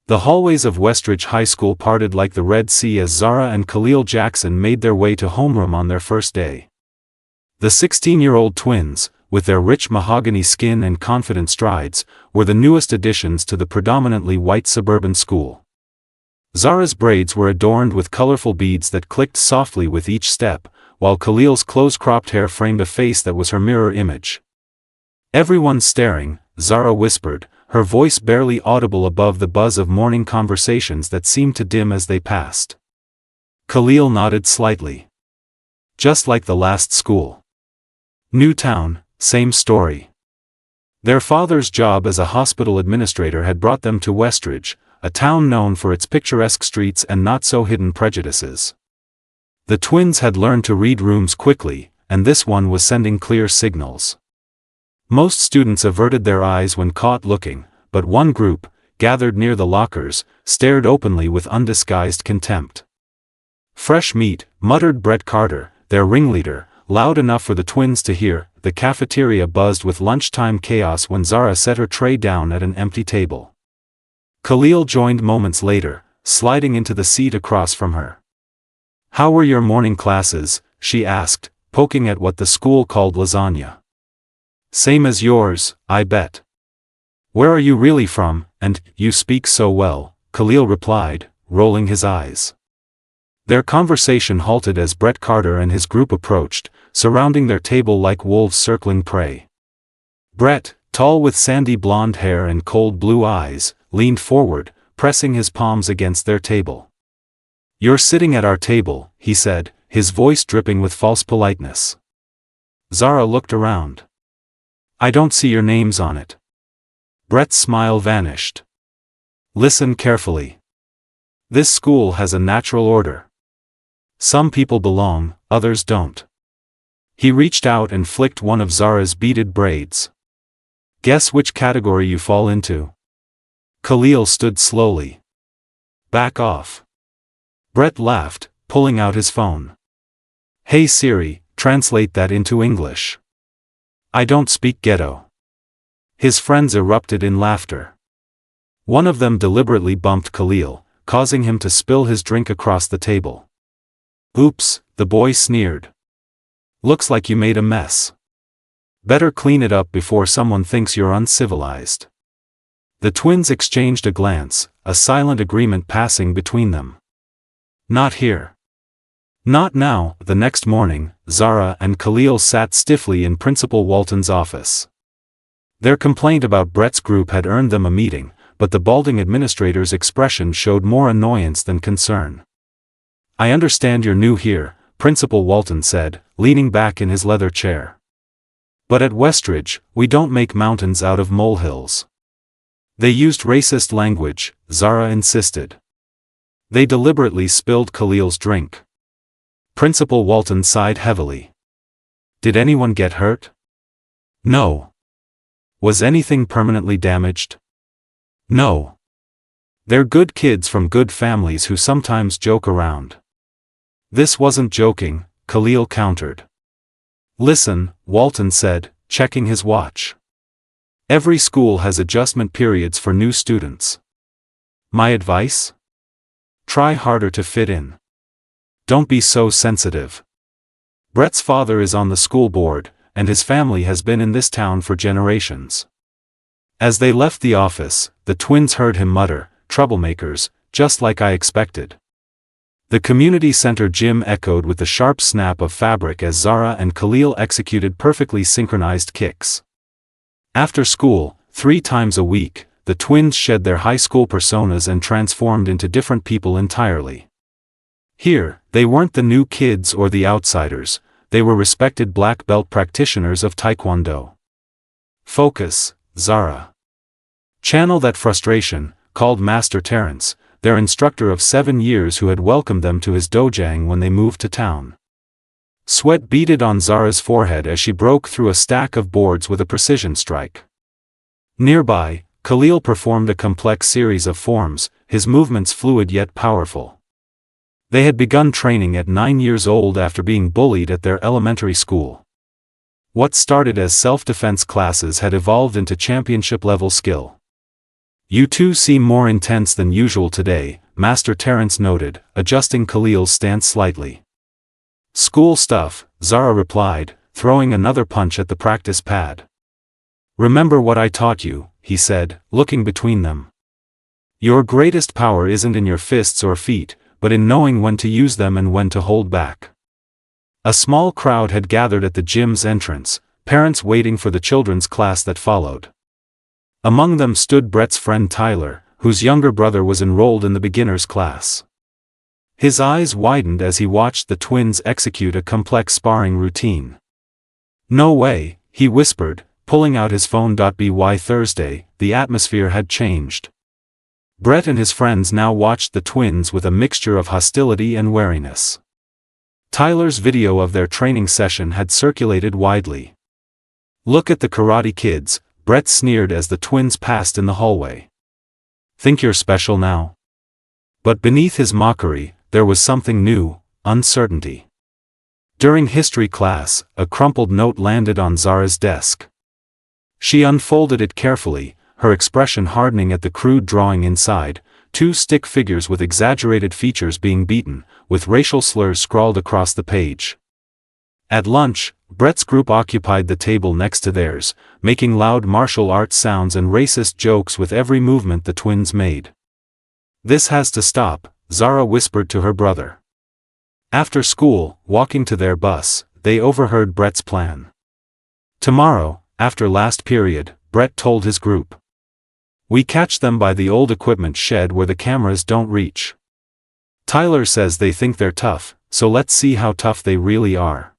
The hallways of Westridge High School parted like the Red Sea as Zara and Khalil Jackson made their way to homeroom on their first day. The 16-year-old twins, with their rich mahogany skin and confident strides, were the newest additions to the predominantly white suburban school. Zara's braids were adorned with colorful beads that clicked softly with each step, while Khalil's close-cropped hair framed a face that was her mirror image. "Everyone's staring," Zara whispered, her voice barely audible above the buzz of morning conversations that seemed to dim as they passed. Khalil nodded slightly. Just like the last school. New town, same story. Their father's job as a hospital administrator had brought them to Westridge, a town known for its picturesque streets and not-so-hidden prejudices. The twins had learned to read rooms quickly, and this one was sending clear signals. Most students averted their eyes when caught looking, but one group, gathered near the lockers, stared openly with undisguised contempt. "Fresh meat," muttered Brett Carter, their ringleader, loud enough for the twins to hear. The cafeteria buzzed with lunchtime chaos when Zara set her tray down at an empty table. Khalil joined moments later, sliding into the seat across from her. "How were your morning classes?" she asked, poking at what the school called lasagna. "Same as yours, I bet." "Where are you really from, and you speak so well," Khalil replied, rolling his eyes. Their conversation halted as Brett Carter and his group approached, surrounding their table like wolves circling prey. Brett, tall with sandy blonde hair and cold blue eyes, leaned forward, pressing his palms against their table. "You're sitting at our table," he said, his voice dripping with false politeness. Zara looked around. "I don't see your names on it." Brett's smile vanished. "Listen carefully. This school has a natural order. Some people belong, others don't." He reached out and flicked one of Zara's beaded braids. "Guess which category you fall into?" Khalil stood slowly. "Back off." Brett laughed, pulling out his phone. "Hey Siri, translate that into English." "I don't speak ghetto." His friends erupted in laughter. One of them deliberately bumped Khalil, causing him to spill his drink across the table. "Oops," the boy sneered. "Looks like you made a mess. Better clean it up before someone thinks you're uncivilized." The twins exchanged a glance, a silent agreement passing between them. "Not here." Not now. The next morning, Zara and Khalil sat stiffly in Principal Walton's office. Their complaint about Brett's group had earned them a meeting, but the balding administrator's expression showed more annoyance than concern. "I understand you're new here," Principal Walton said, leaning back in his leather chair. "But at Westridge, we don't make mountains out of molehills." "They used racist language," Zara insisted. "They deliberately spilled Khalil's drink." Principal Walton sighed heavily. "Did anyone get hurt?" "No." "Was anything permanently damaged?" "No. They're good kids from good families who sometimes joke around." "This wasn't joking," Khalil countered. "Listen," Walton said, checking his watch. "Every school has adjustment periods for new students. My advice? Try harder to fit in. Don't be so sensitive. Brett's father is on the school board, and his family has been in this town for generations." As they left the office, the twins heard him mutter, "Troublemakers, just like I expected." The community center gym echoed with the sharp snap of fabric as Zara and Khalil executed perfectly synchronized kicks. After school, 3 times a week, the twins shed their high school personas and transformed into different people entirely. Here, they weren't the new kids or the outsiders, they were respected black belt practitioners of Taekwondo. "Focus, Zara. Channel that frustration," called Master Terrence, their instructor of 7 years who had welcomed them to his dojang when they moved to town. Sweat beaded on Zara's forehead as she broke through a stack of boards with a precision strike. Nearby, Khalil performed a complex series of forms, his movements fluid yet powerful. They had begun training at 9 years old after being bullied at their elementary school. What started as self-defense classes had evolved into championship-level skill. You two seem more intense than usual today, Master Terence noted, adjusting Khalil's stance slightly. School stuff, Zara replied, throwing another punch at the practice pad. Remember what I taught you, he said, looking between them. Your greatest power isn't in your fists or feet, but in knowing when to use them and when to hold back. A small crowd had gathered at the gym's entrance, parents waiting for the children's class that followed. Among them stood Brett's friend Tyler, whose younger brother was enrolled in the beginner's class. His eyes widened as he watched the twins execute a complex sparring routine. No way, he whispered, pulling out his phone. By Thursday, the atmosphere had changed. Brett and his friends now watched the twins with a mixture of hostility and wariness. Tyler's video of their training session had circulated widely. Look at the karate kids, Brett sneered as the twins passed in the hallway. Think you're special now? But beneath his mockery, there was something new, uncertainty. During history class, a crumpled note landed on Zara's desk. She unfolded it carefully, her expression hardening at the crude drawing inside, two stick figures with exaggerated features being beaten, with racial slurs scrawled across the page. At lunch, Brett's group occupied the table next to theirs, making loud martial arts sounds and racist jokes with every movement the twins made. This has to stop, Zara whispered to her brother. After school, walking to their bus, they overheard Brett's plan. Tomorrow, after last period, Brett told his group. We catch them by the old equipment shed where the cameras don't reach. Tyler says they think they're tough, so let's see how tough they really are.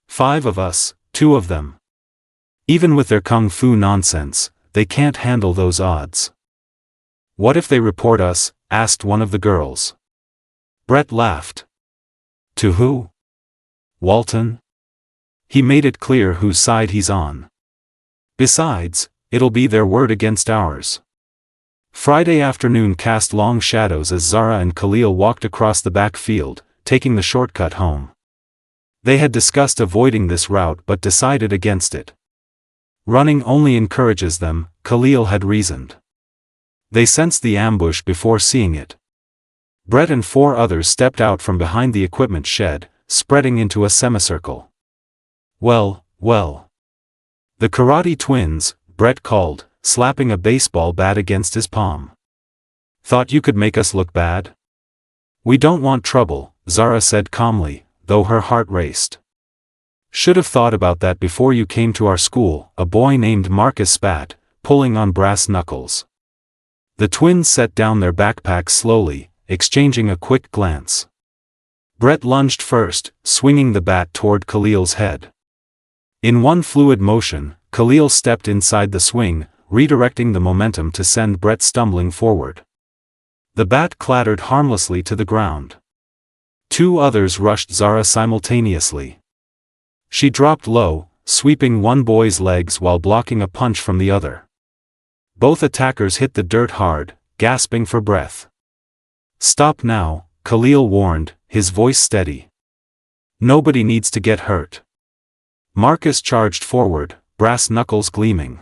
5 of us, 2 of them. Even with their kung fu nonsense, they can't handle those odds. What if they report us? Asked one of the girls. Brett laughed. To who? Walton? He made it clear whose side he's on. Besides, it'll be their word against ours. Friday afternoon cast long shadows as Zara and Khalil walked across the back field, taking the shortcut home. They had discussed avoiding this route but decided against it. Running only encourages them, Khalil had reasoned. They sensed the ambush before seeing it. Brett and 4 others stepped out from behind the equipment shed, spreading into a semicircle. Well, well. The karate twins, Brett called, slapping a baseball bat against his palm. Thought you could make us look bad? We don't want trouble, Zara said calmly, though her heart raced. Should have thought about that before you came to our school, a boy named Marcus spat, pulling on brass knuckles. The twins set down their backpacks slowly, exchanging a quick glance. Brett lunged first, swinging the bat toward Khalil's head. In one fluid motion, Khalil stepped inside the swing, redirecting the momentum to send Brett stumbling forward. The bat clattered harmlessly to the ground. 2 others rushed Zara simultaneously. She dropped low, sweeping one boy's legs while blocking a punch from the other. Both attackers hit the dirt hard, gasping for breath. Stop now, Khalil warned, his voice steady. Nobody needs to get hurt. Marcus charged forward, brass knuckles gleaming.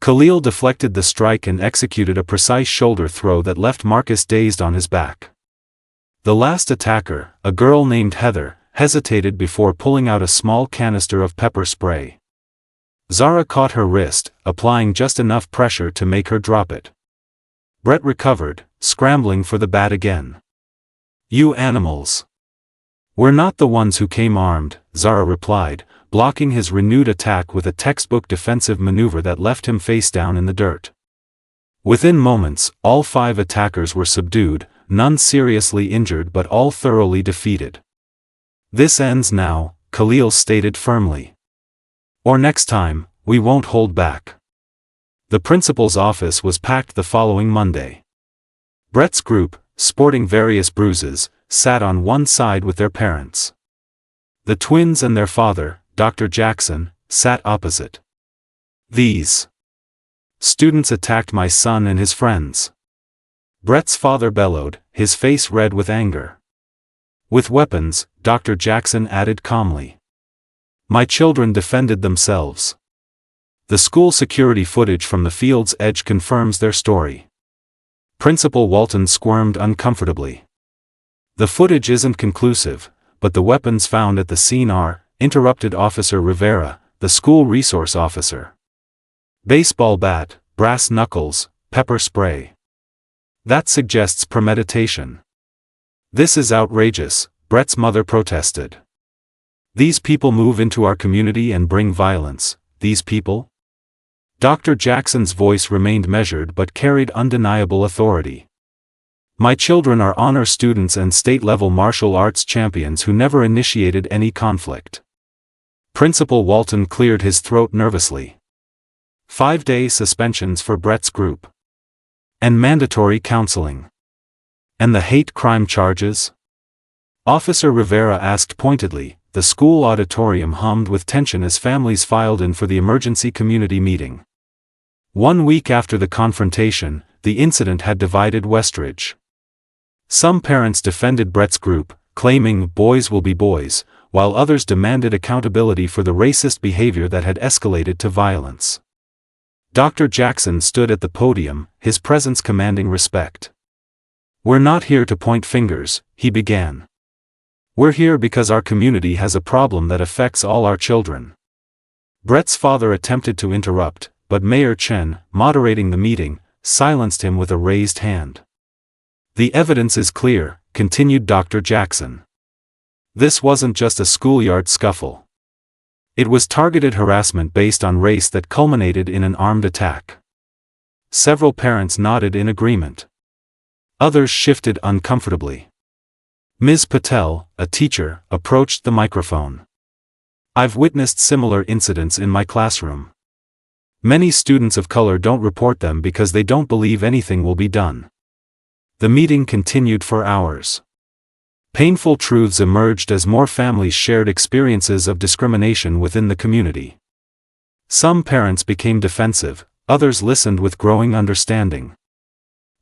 Khalil deflected the strike and executed a precise shoulder throw that left Marcus dazed on his back. The last attacker, a girl named Heather, hesitated before pulling out a small canister of pepper spray. Zara caught her wrist, applying just enough pressure to make her drop it. Brett recovered, scrambling for the bat again. You animals. We're not the ones who came armed, Zara replied, blocking his renewed attack with a textbook defensive maneuver that left him face down in the dirt. Within moments, all 5 attackers were subdued, none seriously injured but all thoroughly defeated. This ends now, Khalil stated firmly. Or next time, we won't hold back. The principal's office was packed the following Monday. Brett's group, sporting various bruises, sat on one side with their parents. The twins and their father, Dr. Jackson, sat opposite. These students attacked my son and his friends. Brett's father bellowed, his face red with anger. With weapons, Dr. Jackson added calmly. My children defended themselves. The school security footage from the field's edge confirms their story. Principal Walton squirmed uncomfortably. The footage isn't conclusive, but the weapons found at the scene are, interrupted Officer Rivera, the school resource officer. Baseball bat, brass knuckles, pepper spray. That suggests premeditation. This is outrageous, Brett's mother protested. These people move into our community and bring violence, these people? Dr. Jackson's voice remained measured but carried undeniable authority. My children are honor students and state-level martial arts champions who never initiated any conflict. Principal Walton cleared his throat nervously. 5-day suspensions for Brett's group. And mandatory counseling. And the hate crime charges? Officer Rivera asked pointedly. The school auditorium hummed with tension as families filed in for the emergency community meeting. 1 week after the confrontation, the incident had divided Westridge. Some parents defended Brett's group, claiming boys will be boys, while others demanded accountability for the racist behavior that had escalated to violence. Dr. Jackson stood at the podium, his presence commanding respect. We're not here to point fingers, he began. We're here because our community has a problem that affects all our children. Brett's father attempted to interrupt, but Mayor Chen, moderating the meeting, silenced him with a raised hand. The evidence is clear, continued Dr. Jackson. This wasn't just a schoolyard scuffle. It was targeted harassment based on race that culminated in an armed attack. Several parents nodded in agreement. Others shifted uncomfortably. Ms. Patel, a teacher, approached the microphone. I've witnessed similar incidents in my classroom. Many students of color don't report them because they don't believe anything will be done. The meeting continued for hours. Painful truths emerged as more families shared experiences of discrimination within the community. Some parents became defensive, others listened with growing understanding.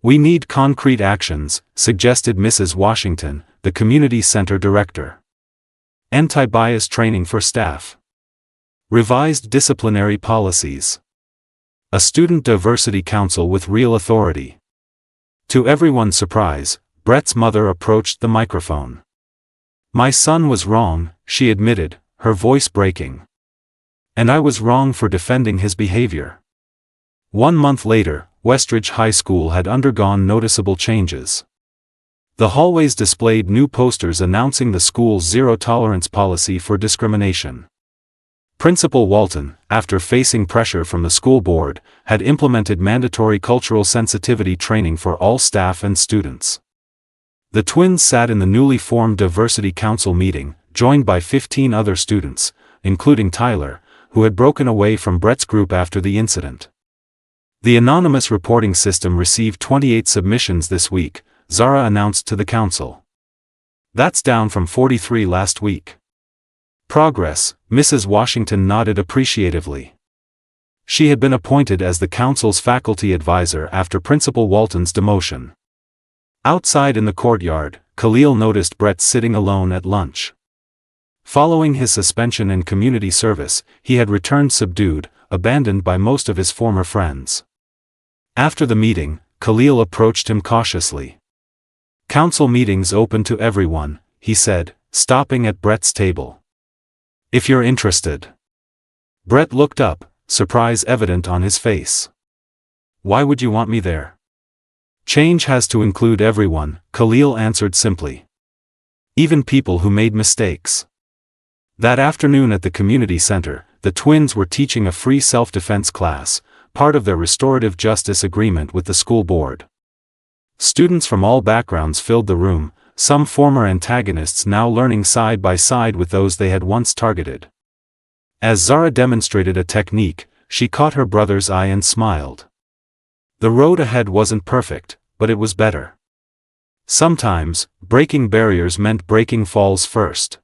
We need concrete actions, suggested Mrs. Washington, the community center director. Anti-bias training for staff. Revised disciplinary policies. A student diversity council with real authority. To everyone's surprise, Brett's mother approached the microphone. My son was wrong, she admitted, her voice breaking. And I was wrong for defending his behavior. 1 month later, Westridge High School had undergone noticeable changes. The hallways displayed new posters announcing the school's zero-tolerance policy for discrimination. Principal Walton, after facing pressure from the school board, had implemented mandatory cultural sensitivity training for all staff and students. The twins sat in the newly formed Diversity Council meeting, joined by 15 other students, including Tyler, who had broken away from Brett's group after the incident. The anonymous reporting system received 28 submissions this week, Zara announced to the council. That's down from 43 last week. Progress, Mrs. Washington nodded appreciatively. She had been appointed as the council's faculty advisor after Principal Walton's demotion. Outside in the courtyard, Khalil noticed Brett sitting alone at lunch. Following his suspension and community service, he had returned subdued, abandoned by most of his former friends. After the meeting, Khalil approached him cautiously. Council meetings open to everyone, he said, stopping at Brett's table. If you're interested. Brett looked up, surprise evident on his face. Why would you want me there? Change has to include everyone, Khalil answered simply. Even people who made mistakes. That afternoon at the community center, the twins were teaching a free self-defense class, part of their restorative justice agreement with the school board. Students from all backgrounds filled the room, some former antagonists now learning side by side with those they had once targeted. As Zara demonstrated a technique, she caught her brother's eye and smiled. The road ahead wasn't perfect, but it was better. Sometimes, breaking barriers meant breaking falls first.